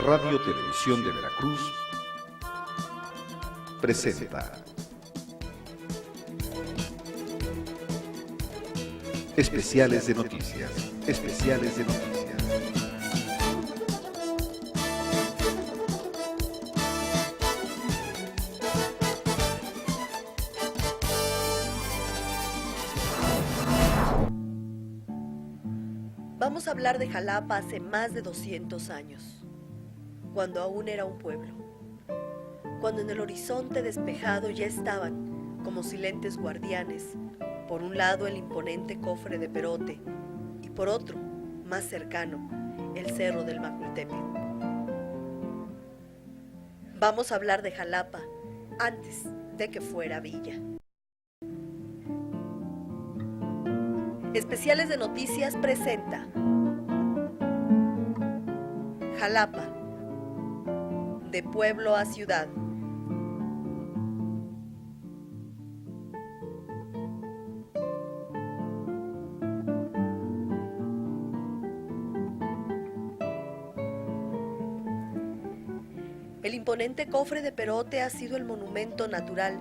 Radio Televisión de Veracruz presenta Especiales de Noticias. Especiales de Noticias. Vamos a hablar de Jalapa hace más de 200 años, cuando aún era un pueblo, cuando en el horizonte despejado ya estaban, como silentes guardianes, por un lado el imponente cofre de Perote y por otro, más cercano, el cerro del Macultepec. Vamos a hablar de Jalapa antes de que fuera villa. Especiales de Noticias presenta Jalapa, de pueblo a ciudad. El imponente cofre de Perote ha sido el monumento natural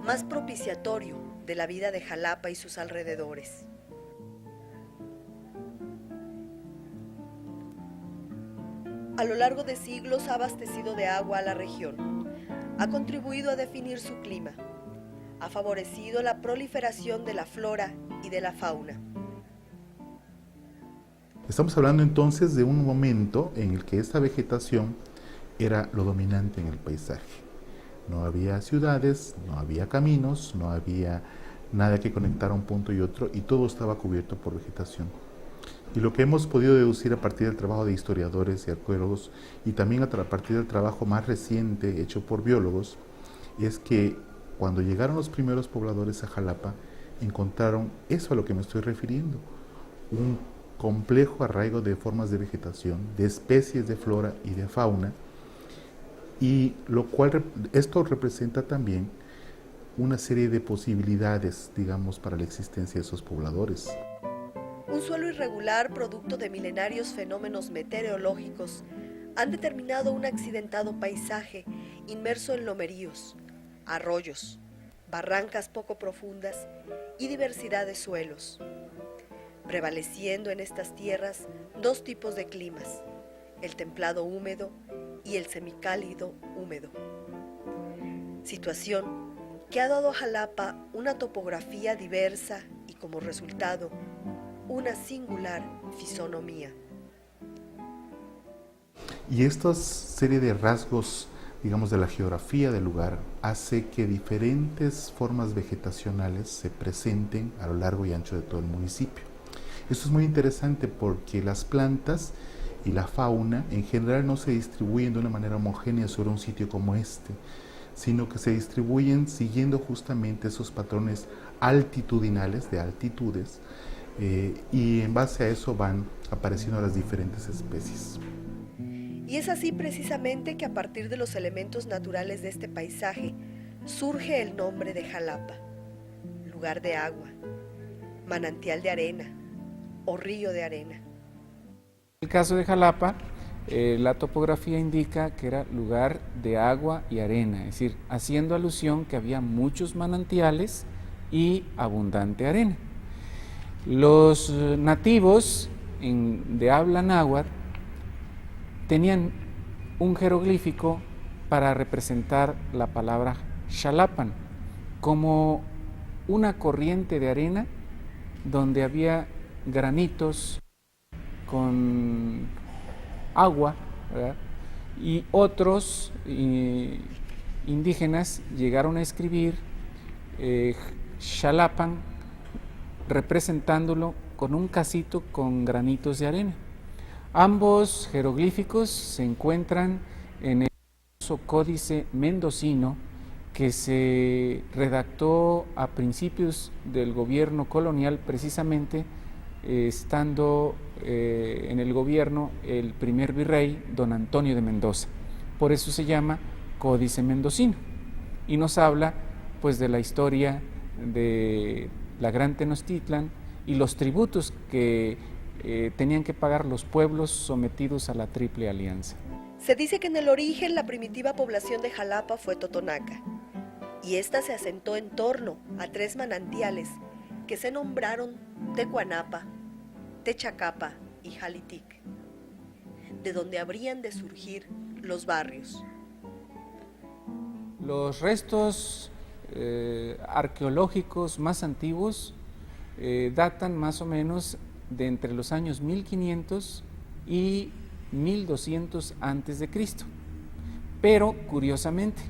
más propiciatorio de la vida de Jalapa y sus alrededores. A lo largo de siglos ha abastecido de agua a la región, ha contribuido a definir su clima, ha favorecido la proliferación de la flora y de la fauna. Estamos hablando entonces de un momento en el que esta vegetación era lo dominante en el paisaje. No había ciudades, no había caminos, no había nada que conectara un punto y otro, y todo estaba cubierto por vegetación. Y lo que hemos podido deducir a partir del trabajo de historiadores y arqueólogos, y también a partir del trabajo más reciente hecho por biólogos, es que cuando llegaron los primeros pobladores a Jalapa, encontraron eso a lo que me estoy refiriendo, un complejo arraigo de formas de vegetación, de especies de flora y de fauna, y esto representa también una serie de posibilidades, digamos, para la existencia de esos pobladores. Un suelo irregular, producto de milenarios fenómenos meteorológicos, han determinado un accidentado paisaje inmerso en lomeríos, arroyos, barrancas poco profundas y diversidad de suelos, prevaleciendo en estas tierras dos tipos de climas, el templado húmedo y el semicálido húmedo. Situación que ha dado a Jalapa una topografía diversa y como resultado, una singular fisonomía. Y esta serie de rasgos, digamos, de la geografía del lugar hace que diferentes formas vegetacionales se presenten a lo largo y ancho de todo el municipio. Esto es muy interesante porque las plantas y la fauna en general no se distribuyen de una manera homogénea sobre un sitio como este, sino que se distribuyen siguiendo justamente esos patrones altitudinales, de altitudes, y en base a eso van apareciendo las diferentes especies. Y es así precisamente que a partir de los elementos naturales de este paisaje surge el nombre de Jalapa, lugar de agua, manantial de arena o río de arena. En el caso de Jalapa, la topografía indica que era lugar de agua y arena, es decir, haciendo alusión que había muchos manantiales y abundante arena. Los nativos de habla náhuatl tenían un jeroglífico para representar la palabra Xalapan como una corriente de arena donde había granitos con agua, ¿verdad? Y otros indígenas llegaron a escribir Xalapan representándolo con un casito con granitos de arena. Ambos jeroglíficos se encuentran en el famoso Códice Mendocino que se redactó a principios del gobierno colonial, precisamente estando en el gobierno el primer virrey, don Antonio de Mendoza. Por eso se llama Códice Mendocino y nos habla pues de la historia de la Gran Tenochtitlan y los tributos que tenían que pagar los pueblos sometidos a la Triple Alianza. Se dice que en el origen la primitiva población de Jalapa fue totonaca, y ésta se asentó en torno a 3 manantiales que se nombraron Tecuanapa, Techacapa y Jalitic, de donde habrían de surgir los barrios. Los restos arqueológicos más antiguos datan más o menos de entre los años 1500 y 1200 antes de Cristo. Pero curiosamente,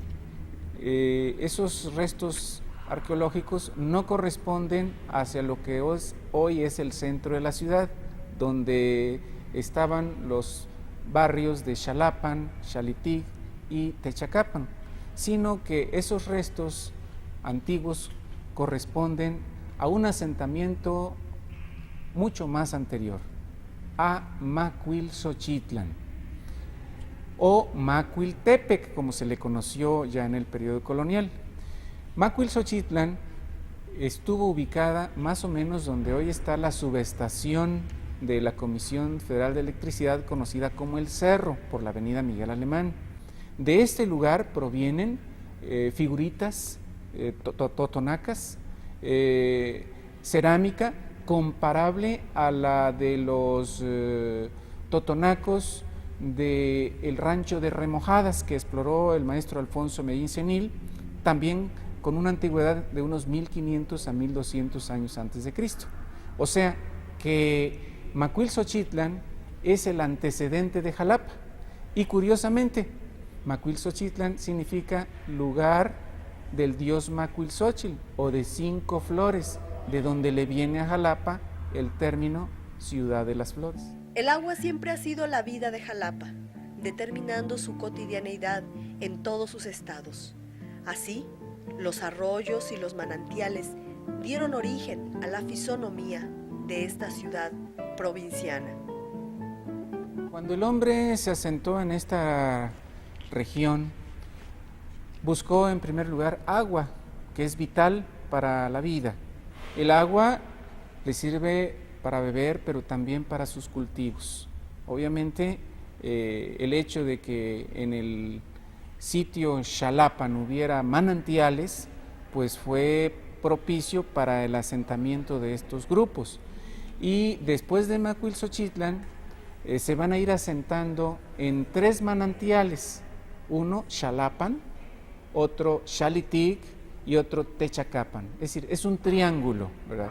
esos restos arqueológicos no corresponden hacia lo que hoy es el centro de la ciudad, donde estaban los barrios de Xalapan, Xalitic y Techacapan, sino que esos restos antiguos corresponden a un asentamiento mucho más anterior, a Macuilxochitlan o Macuiltepec, como se le conoció ya en el periodo colonial. Macuilxochitlan estuvo ubicada más o menos donde hoy está la subestación de la Comisión Federal de Electricidad, conocida como El Cerro, por la avenida Miguel Alemán. De este lugar provienen figuritas totonacas, cerámica comparable a la de los totonacos del rancho de Remojadas que exploró el maestro Alfonso Medín Cenil, también con una antigüedad de unos 1500 a 1200 años antes de Cristo. O sea que Macuilxochitlan es el antecedente de Jalapa, y curiosamente Macuilxochitlan significa lugar del dios Macuilxóchitl o de 5 flores, de donde le viene a Jalapa el término ciudad de las flores. El agua siempre ha sido la vida de Jalapa, determinando su cotidianeidad en todos sus estados. Así, los arroyos y los manantiales dieron origen a la fisonomía de esta ciudad provinciana. Cuando el hombre se asentó en esta región, buscó en primer lugar agua, que es vital para la vida. El agua le sirve para beber, pero también para sus cultivos. Obviamente, el hecho de que en el sitio Xalapan hubiera manantiales, pues fue propicio para el asentamiento de estos grupos. Y después de Macuilxochitlan, se van a ir asentando en 3 manantiales, uno Xalapan, otro Xalitic y otro Techacapan. Es decir, es un triángulo, ¿verdad?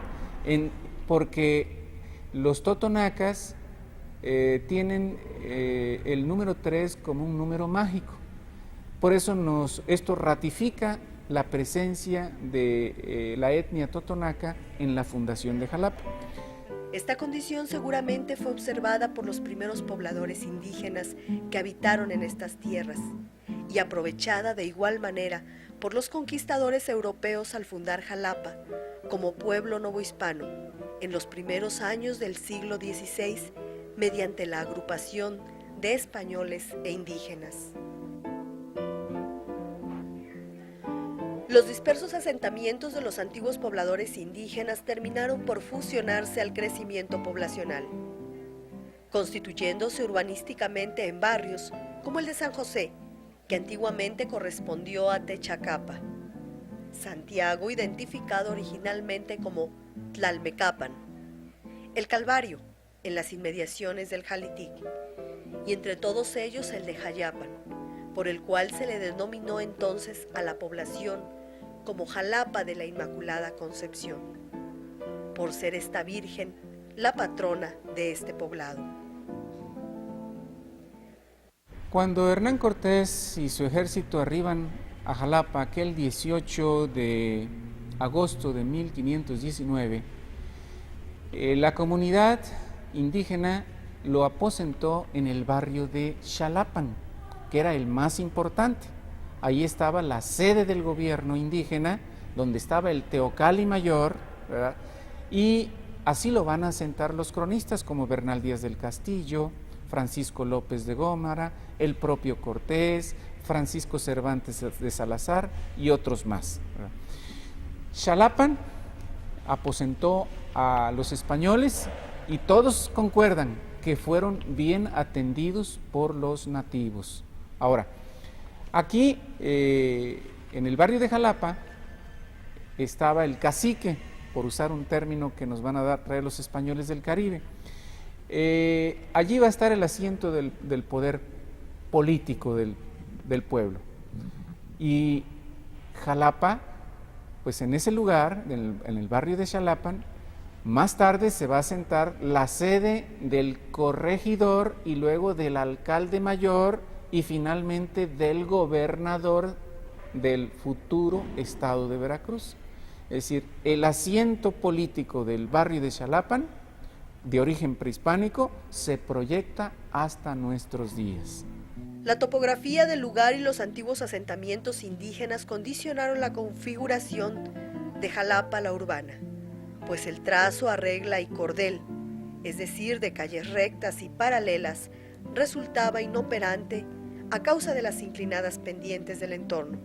Porque los totonacas tienen el número 3 como un número mágico. Por eso esto ratifica la presencia de la etnia totonaca en la fundación de Jalapa. Esta condición seguramente fue observada por los primeros pobladores indígenas que habitaron en estas tierras y aprovechada de igual manera por los conquistadores europeos al fundar Jalapa como pueblo novohispano en los primeros años del siglo XVI mediante la agrupación de españoles e indígenas. Los dispersos asentamientos de los antiguos pobladores indígenas terminaron por fusionarse al crecimiento poblacional, constituyéndose urbanísticamente en barrios como el de San José, que antiguamente correspondió a Techacapa, Santiago, identificado originalmente como Tlalmecapan, el Calvario, en las inmediaciones del Jalitic, y entre todos ellos el de Jayapan, por el cual se le denominó entonces a la población como Jalapa de la Inmaculada Concepción, por ser esta Virgen la patrona de este poblado. Cuando Hernán Cortés y su ejército arriban a Jalapa aquel 18 de agosto de 1519, la comunidad indígena lo aposentó en el barrio de Xalapan, que era el más importante. Ahí estaba la sede del gobierno indígena, donde estaba el Teocalli Mayor, ¿verdad? Y así lo van a asentar los cronistas como Bernal Díaz del Castillo, Francisco López de Gómara, el propio Cortés, Francisco Cervantes de Salazar y otros más, ¿verdad? Xalapan aposentó a los españoles y todos concuerdan que fueron bien atendidos por los nativos. Ahora, aquí en el barrio de Jalapa estaba el cacique, por usar un término que nos van a traer los españoles del Caribe. Allí va a estar el asiento del poder político del pueblo. Y Jalapa, pues en ese lugar, en el barrio de Xalapan, más tarde se va a asentar la sede del corregidor y luego del alcalde mayor y finalmente del gobernador del futuro estado de Veracruz. Es decir, el asiento político del barrio de Xalapan, de origen prehispánico, se proyecta hasta nuestros días. La topografía del lugar y los antiguos asentamientos indígenas condicionaron la configuración de Jalapa la urbana, pues el trazo a regla y cordel, es decir, de calles rectas y paralelas, resultaba inoperante a causa de las inclinadas pendientes del entorno,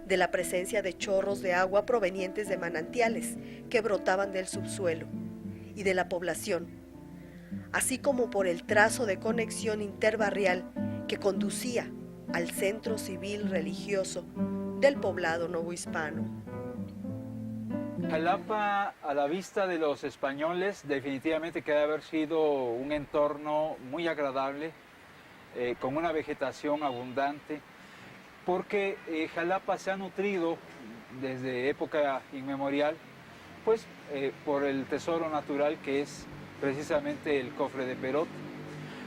de la presencia de chorros de agua provenientes de manantiales que brotaban del subsuelo y de la población, así como por el trazo de conexión interbarrial que conducía al centro civil religioso del poblado novohispano. Jalapa, a la vista de los españoles, definitivamente que debe haber sido un entorno muy agradable, con una vegetación abundante, porque Jalapa se ha nutrido desde época inmemorial, pues por el tesoro natural que es precisamente el cofre de Perote.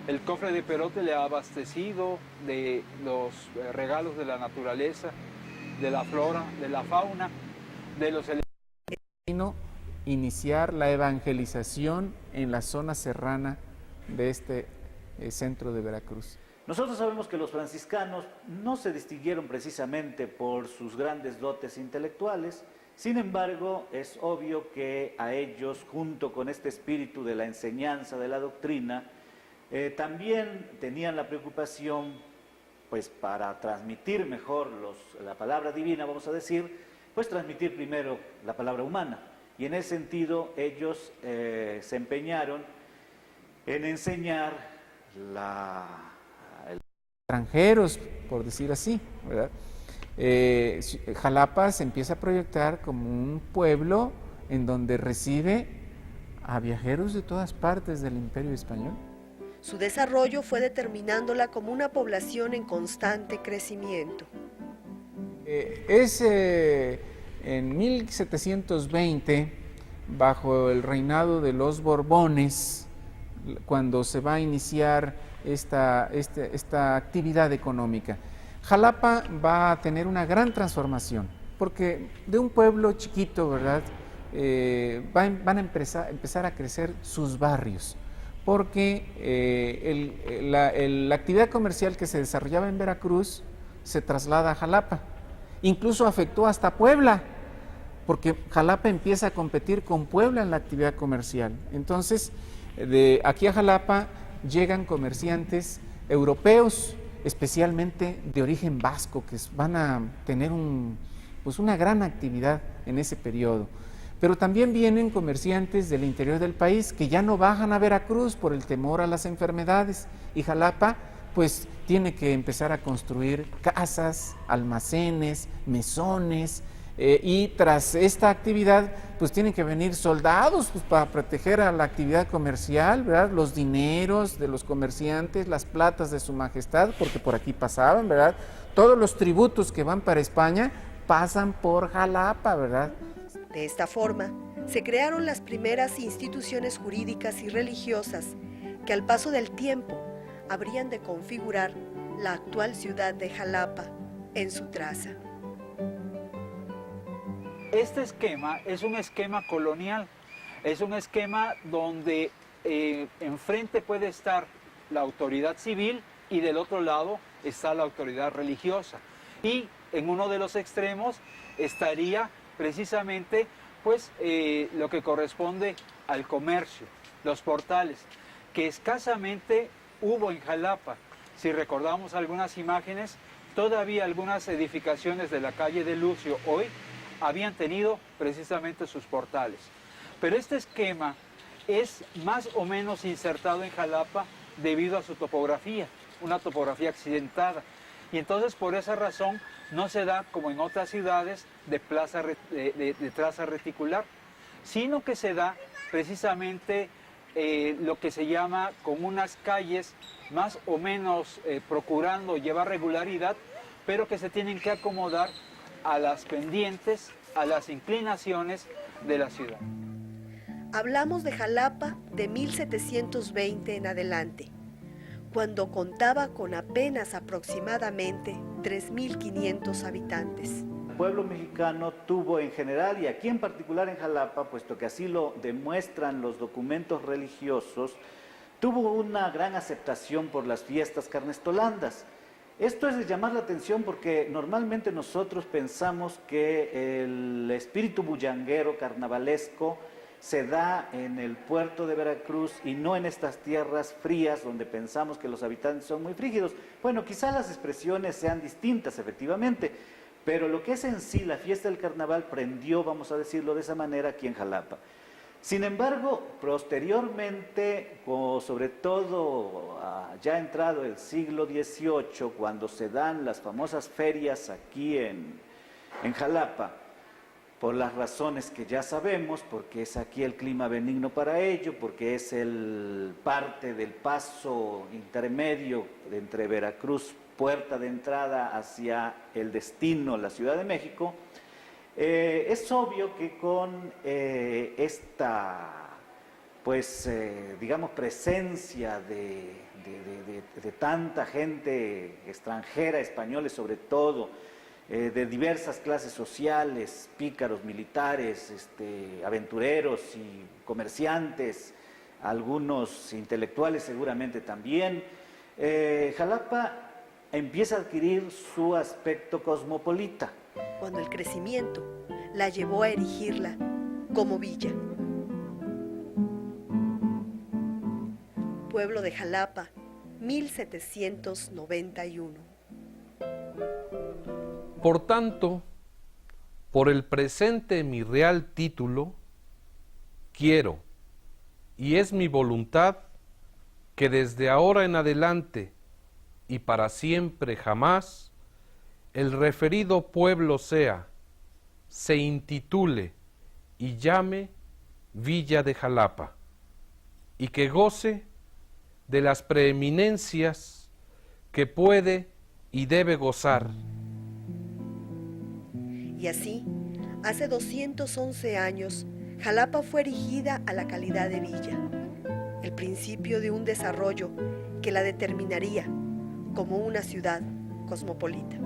El cofre de Perote le ha abastecido de los regalos de la naturaleza, de la flora, de la fauna, de los elementos. Iniciar la evangelización en la zona serrana de este centro de Veracruz. Nosotros sabemos que los franciscanos no se distinguieron precisamente por sus grandes dotes intelectuales, sin embargo, es obvio que a ellos, junto con este espíritu de la enseñanza de la doctrina, también tenían la preocupación, pues para transmitir mejor la palabra divina, vamos a decir, pues transmitir primero la palabra humana. Y en ese sentido ellos se empeñaron en enseñar extranjeros, por decir así, ¿verdad? Jalapa se empieza a proyectar como un pueblo en donde recibe a viajeros de todas partes del Imperio Español. Su desarrollo fue determinándola como una población en constante crecimiento. En 1720, bajo el reinado de los Borbones, cuando se va a iniciar esta actividad económica, Jalapa va a tener una gran transformación, porque de un pueblo chiquito, ¿verdad?, van a empezar a crecer sus barrios, porque la actividad comercial que se desarrollaba en Veracruz se traslada a Jalapa. Incluso afectó hasta Puebla, porque Jalapa empieza a competir con Puebla en la actividad comercial. Entonces, de aquí a Jalapa llegan comerciantes europeos, especialmente de origen vasco, que van a tener una gran actividad en ese periodo. Pero también vienen comerciantes del interior del país que ya no bajan a Veracruz por el temor a las enfermedades, y Jalapa pues tiene que empezar a construir casas, almacenes, mesones, y tras esta actividad pues tienen que venir soldados pues, para proteger a la actividad comercial, ¿verdad? Los dineros de los comerciantes, las platas de su majestad, porque por aquí pasaban, ¿verdad? Todos los tributos que van para España pasan por Jalapa, ¿verdad? De esta forma, se crearon las primeras instituciones jurídicas y religiosas que al paso del tiempo habrían de configurar la actual ciudad de Jalapa en su traza. Este esquema es un esquema colonial, es un esquema donde enfrente puede estar la autoridad civil y del otro lado está la autoridad religiosa. Y en uno de los extremos estaría precisamente pues, lo que corresponde al comercio, los portales, que escasamente hubo en Jalapa. Si recordamos algunas imágenes, todavía algunas edificaciones de la calle de Lucio hoy habían tenido precisamente sus portales. Pero este esquema es más o menos insertado en Jalapa debido a su topografía, una topografía accidentada. Y entonces por esa razón no se da como en otras ciudades de traza reticular, sino que se da precisamente lo que se llama con unas calles más o menos procurando llevar regularidad, pero que se tienen que acomodar a las pendientes, a las inclinaciones de la ciudad. Hablamos de Jalapa de 1720 en adelante, cuando contaba con apenas aproximadamente 3.500 habitantes. El pueblo mexicano tuvo en general, y aquí en particular en Jalapa, puesto que así lo demuestran los documentos religiosos, tuvo una gran aceptación por las fiestas carnestolandas. Esto es de llamar la atención porque normalmente nosotros pensamos que el espíritu bullanguero, carnavalesco, se da en el puerto de Veracruz y no en estas tierras frías donde pensamos que los habitantes son muy frígidos. Bueno, quizá las expresiones sean distintas, efectivamente, pero lo que es en sí la fiesta del carnaval prendió, vamos a decirlo de esa manera, aquí en Jalapa. Sin embargo, posteriormente, sobre todo ya entrado el siglo XVIII, cuando se dan las famosas ferias aquí en Jalapa, por las razones que ya sabemos, porque es aquí el clima benigno para ello, porque es parte del paso intermedio entre Veracruz, puerta de entrada hacia el destino, la Ciudad de México, es obvio que con esta, digamos, presencia de tanta gente extranjera, españoles sobre todo, de diversas clases sociales, pícaros, militares, aventureros y comerciantes, algunos intelectuales seguramente también, Jalapa empieza a adquirir su aspecto cosmopolita. Cuando el crecimiento la llevó a erigirla como villa. Pueblo de Jalapa, 1791. Por tanto, por el presente mi real título, quiero, y es mi voluntad, que desde ahora en adelante y para siempre jamás, el referido pueblo se intitule y llame Villa de Jalapa, y que goce de las preeminencias que puede y debe gozar. Y así, hace 211 años, Jalapa fue erigida a la calidad de villa, el principio de un desarrollo que la determinaría como una ciudad cosmopolita.